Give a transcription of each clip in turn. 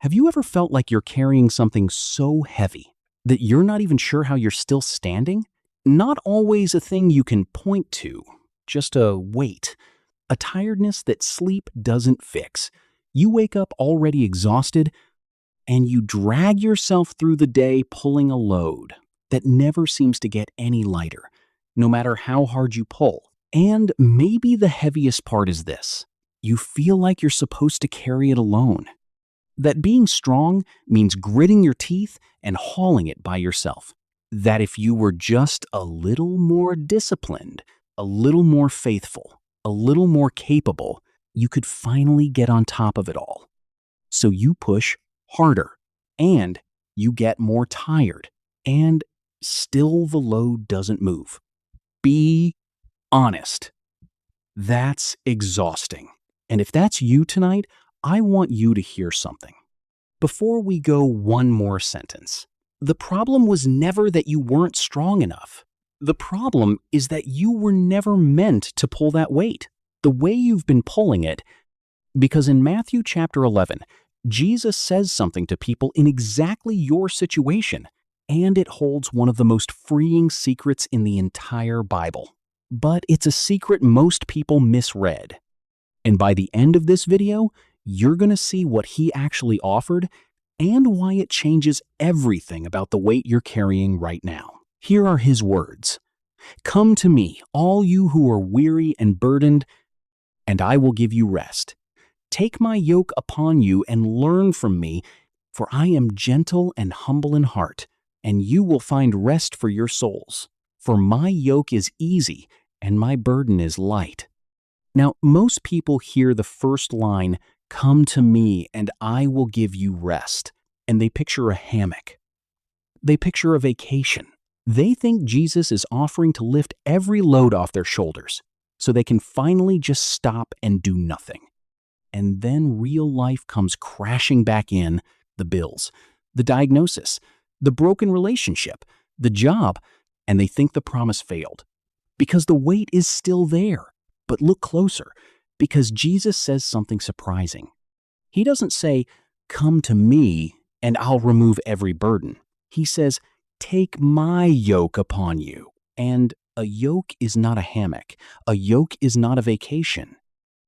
Have you ever felt like you're carrying something so heavy that you're not even sure how you're still standing? Not always a thing you can point to, just a weight, a tiredness that sleep doesn't fix. You wake up already exhausted, and you drag yourself through the day pulling a load that never seems to get any lighter, no matter how hard you pull. And maybe the heaviest part is this: you feel like you're supposed to carry it alone. That being strong means gritting your teeth and hauling it by yourself. That if you were just a little more disciplined, a little more faithful, a little more capable, you could finally get on top of it all. So you push harder, and you get more tired, and still the load doesn't move. Be honest. That's exhausting. And if that's you tonight, I want you to hear something. Before we go, one more sentence. The problem was never that you weren't strong enough. The problem is that you were never meant to pull that weight the way you've been pulling it. Because in Matthew chapter 11, Jesus says something to people in exactly your situation, and it holds one of the most freeing secrets in the entire Bible. But it's a secret most people misread. And by the end of this video, you're going to see what he actually offered and why it changes everything about the weight you're carrying right now. Here are his words. "Come to me, all you who are weary and burdened, and I will give you rest. Take my yoke upon you and learn from me, for I am gentle and humble in heart, and you will find rest for your souls. For my yoke is easy and my burden is light." Now, most people hear the first line, "Come to me and I will give you rest," and they picture a hammock. They picture a vacation. They think Jesus is offering to lift every load off their shoulders so they can finally just stop and do nothing. And then real life comes crashing back in: the bills, the diagnosis, the broken relationship, the job, and they think the promise failed. Because the weight is still there. But look closer, because Jesus says something surprising. He doesn't say, "Come to me and I'll remove every burden." He says, "Take my yoke upon you." And a yoke is not a hammock. A yoke is not a vacation.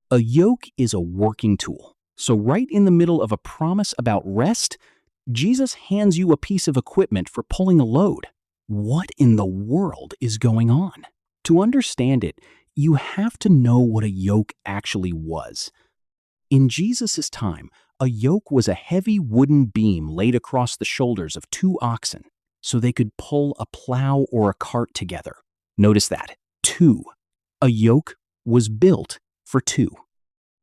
A yoke is a working tool. So right in the middle of a promise about rest, Jesus hands you a piece of equipment for pulling a load. What in the world is going on? To understand it, you have to know what a yoke actually was. In Jesus' time, a yoke was a heavy wooden beam laid across the shoulders of two oxen so they could pull a plow or a cart together. Notice that, two. A yoke was built for two.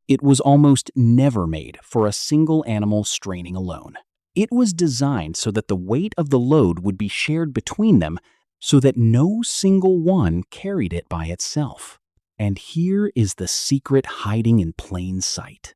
It was almost never made for a single animal straining alone. It was designed so that the weight of the load would be shared between them so that no single one carried it by itself. And here is the secret hiding in plain sight.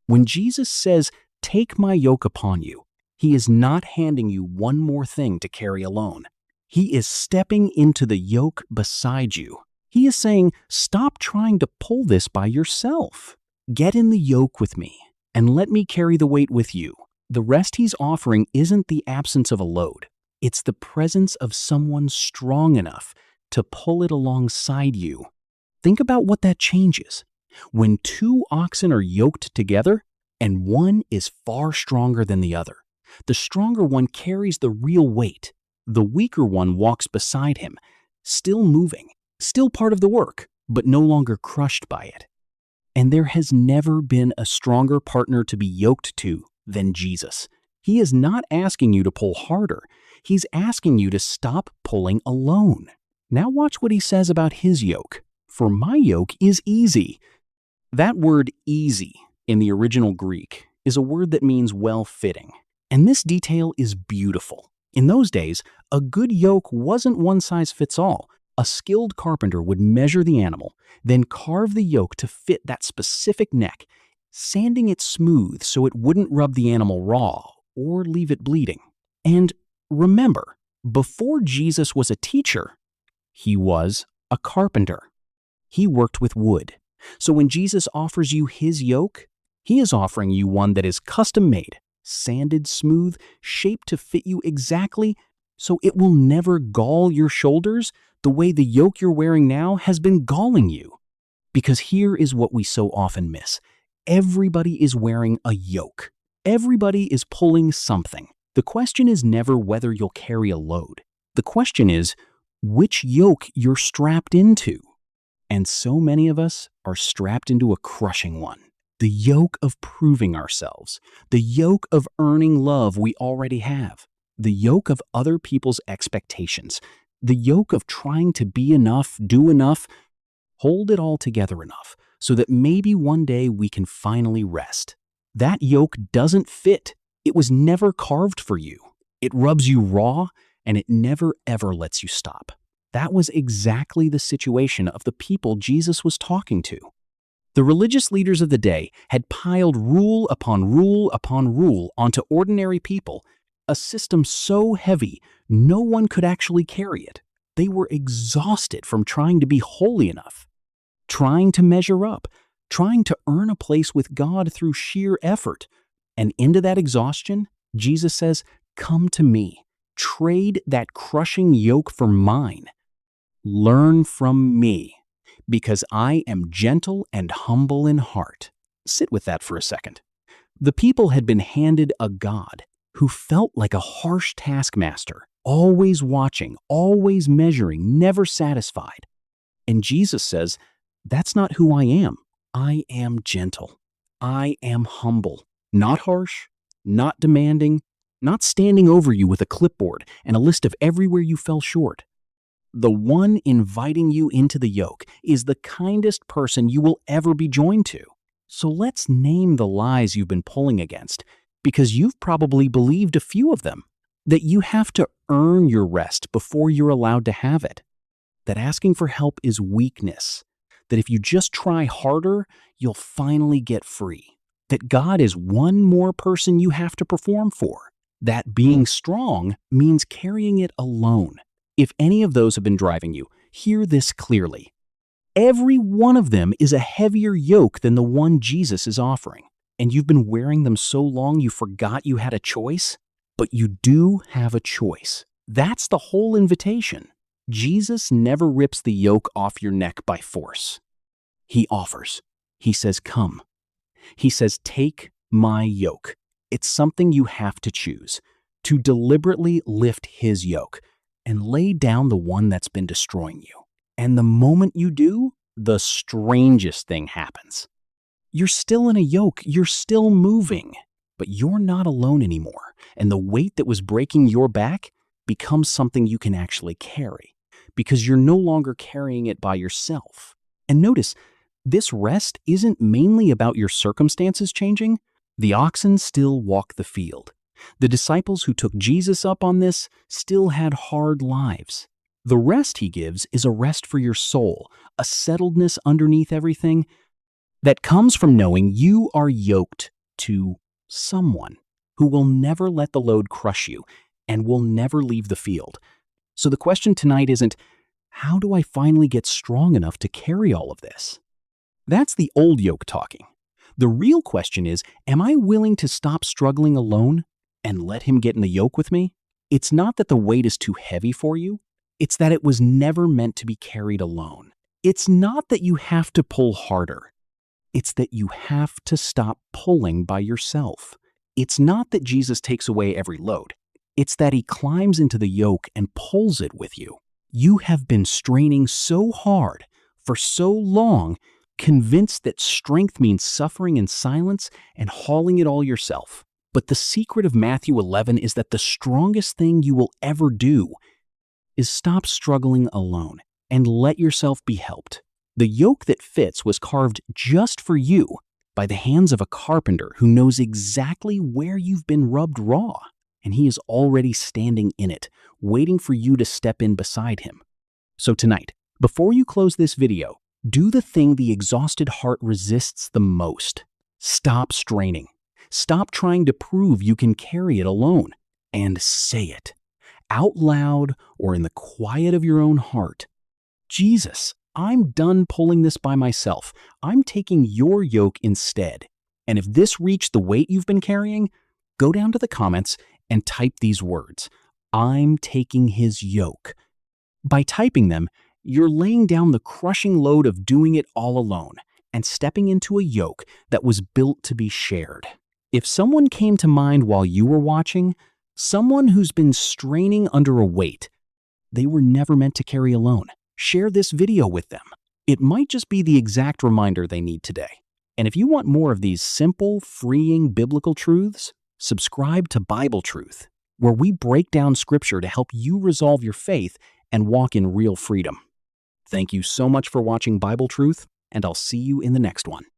When Jesus says, "Take my yoke upon you," he is not handing you one more thing to carry alone. He is stepping into the yoke beside you. He is saying, "Stop trying to pull this by yourself. Get in the yoke with me and let me carry the weight with you." The rest he's offering isn't the absence of a load. It's the presence of someone strong enough to pull it alongside you. Think about what that changes. When two oxen are yoked together and one is far stronger than the other, the stronger one carries the real weight. The weaker one walks beside him, still moving, still part of the work, but no longer crushed by it. And there has never been a stronger partner to be yoked to than Jesus. He is not asking you to pull harder. He's asking you to stop pulling alone. Now watch what he says about his yoke. "For my yoke is easy." That word "easy" in the original Greek is a word that means well-fitting. And this detail is beautiful. In those days, a good yoke wasn't one size fits all. A skilled carpenter would measure the animal, then carve the yoke to fit that specific neck, sanding it smooth so it wouldn't rub the animal raw or leave it bleeding. And remember, before Jesus was a teacher, he was a carpenter. He worked with wood. So when Jesus offers you his yoke, he is offering you one that is custom made, sanded smooth, shaped to fit you exactly, so it will never gall your shoulders the way the yoke you're wearing now has been galling you. Because here is what we so often miss. Everybody is wearing a yoke. Everybody is pulling something. The question is never whether you'll carry a load. The question is which yoke you're strapped into. And so many of us are strapped into a crushing one. The yoke of proving ourselves. The yoke of earning love we already have. The yoke of other people's expectations. The yoke of trying to be enough, do enough, hold it all together enough so that maybe one day we can finally rest. That yoke doesn't fit. It was never carved for you. It rubs you raw, and it never ever lets you stop. That was exactly the situation of the people Jesus was talking to. The religious leaders of the day had piled rule upon rule upon rule onto ordinary people, a system so heavy no one could actually carry it. They were exhausted from trying to be holy enough, trying to measure up, trying to earn a place with God through sheer effort. And into that exhaustion, Jesus says, "Come to me. Trade that crushing yoke for mine. Learn from me, because I am gentle and humble in heart." Sit with that for a second. The people had been handed a God who felt like a harsh taskmaster, always watching, always measuring, never satisfied. And Jesus says, that's not who I am. I am gentle. I am humble. Not harsh, not demanding, not standing over you with a clipboard and a list of everywhere you fell short. The one inviting you into the yoke is the kindest person you will ever be joined to. So let's name the lies you've been pulling against, because you've probably believed a few of them. That you have to earn your rest before you're allowed to have it. That asking for help is weakness. That if you just try harder, you'll finally get free. That God is one more person you have to perform for. That being strong means carrying it alone. If any of those have been driving you, hear this clearly. Every one of them is a heavier yoke than the one Jesus is offering. And you've been wearing them so long you forgot you had a choice? But you do have a choice. That's the whole invitation. Jesus never rips the yoke off your neck by force. He offers. He says, come. He says, take my yoke. It's something you have to choose, to deliberately lift his yoke and lay down the one that's been destroying you. And the moment you do, the strangest thing happens. You're still in a yoke, you're still moving, but you're not alone anymore. And the weight that was breaking your back becomes something you can actually carry, because you're no longer carrying it by yourself. And notice, this rest isn't mainly about your circumstances changing. The oxen still walk the field. The disciples who took Jesus up on this still had hard lives. The rest he gives is a rest for your soul, a settledness underneath everything that comes from knowing you are yoked to someone who will never let the load crush you and will never leave the field. So the question tonight isn't, how do I finally get strong enough to carry all of this? That's the old yoke talking. The real question is, am I willing to stop struggling alone and let him get in the yoke with me? It's not that the weight is too heavy for you. It's that it was never meant to be carried alone. It's not that you have to pull harder. It's that you have to stop pulling by yourself. It's not that Jesus takes away every load. It's that he climbs into the yoke and pulls it with you. You have been straining so hard for so long, convinced that strength means suffering in silence and hauling it all yourself. But the secret of Matthew 11 is that the strongest thing you will ever do is stop struggling alone and let yourself be helped. The yoke that fits was carved just for you by the hands of a carpenter who knows exactly where you've been rubbed raw, and he is already standing in it, waiting for you to step in beside him. So tonight, before you close this video, do the thing the exhausted heart resists the most. Stop straining. Stop trying to prove you can carry it alone, and say it out loud or in the quiet of your own heart. Jesus, I'm done pulling this by myself. I'm taking your yoke instead. And if this reached the weight you've been carrying, Go down to the comments and type these words, "I'm taking his yoke." By typing them, you're laying down the crushing load of doing it all alone and stepping into a yoke that was built to be shared. If someone came to mind while you were watching, someone who's been straining under a weight they were never meant to carry alone, share this video with them. It might just be the exact reminder they need today. And if you want more of these simple, freeing biblical truths, subscribe to BibleTruth, where we break down scripture to help you resolve your faith and walk in real freedom. Thank you so much for watching BibleTruth, and I'll see you in the next one.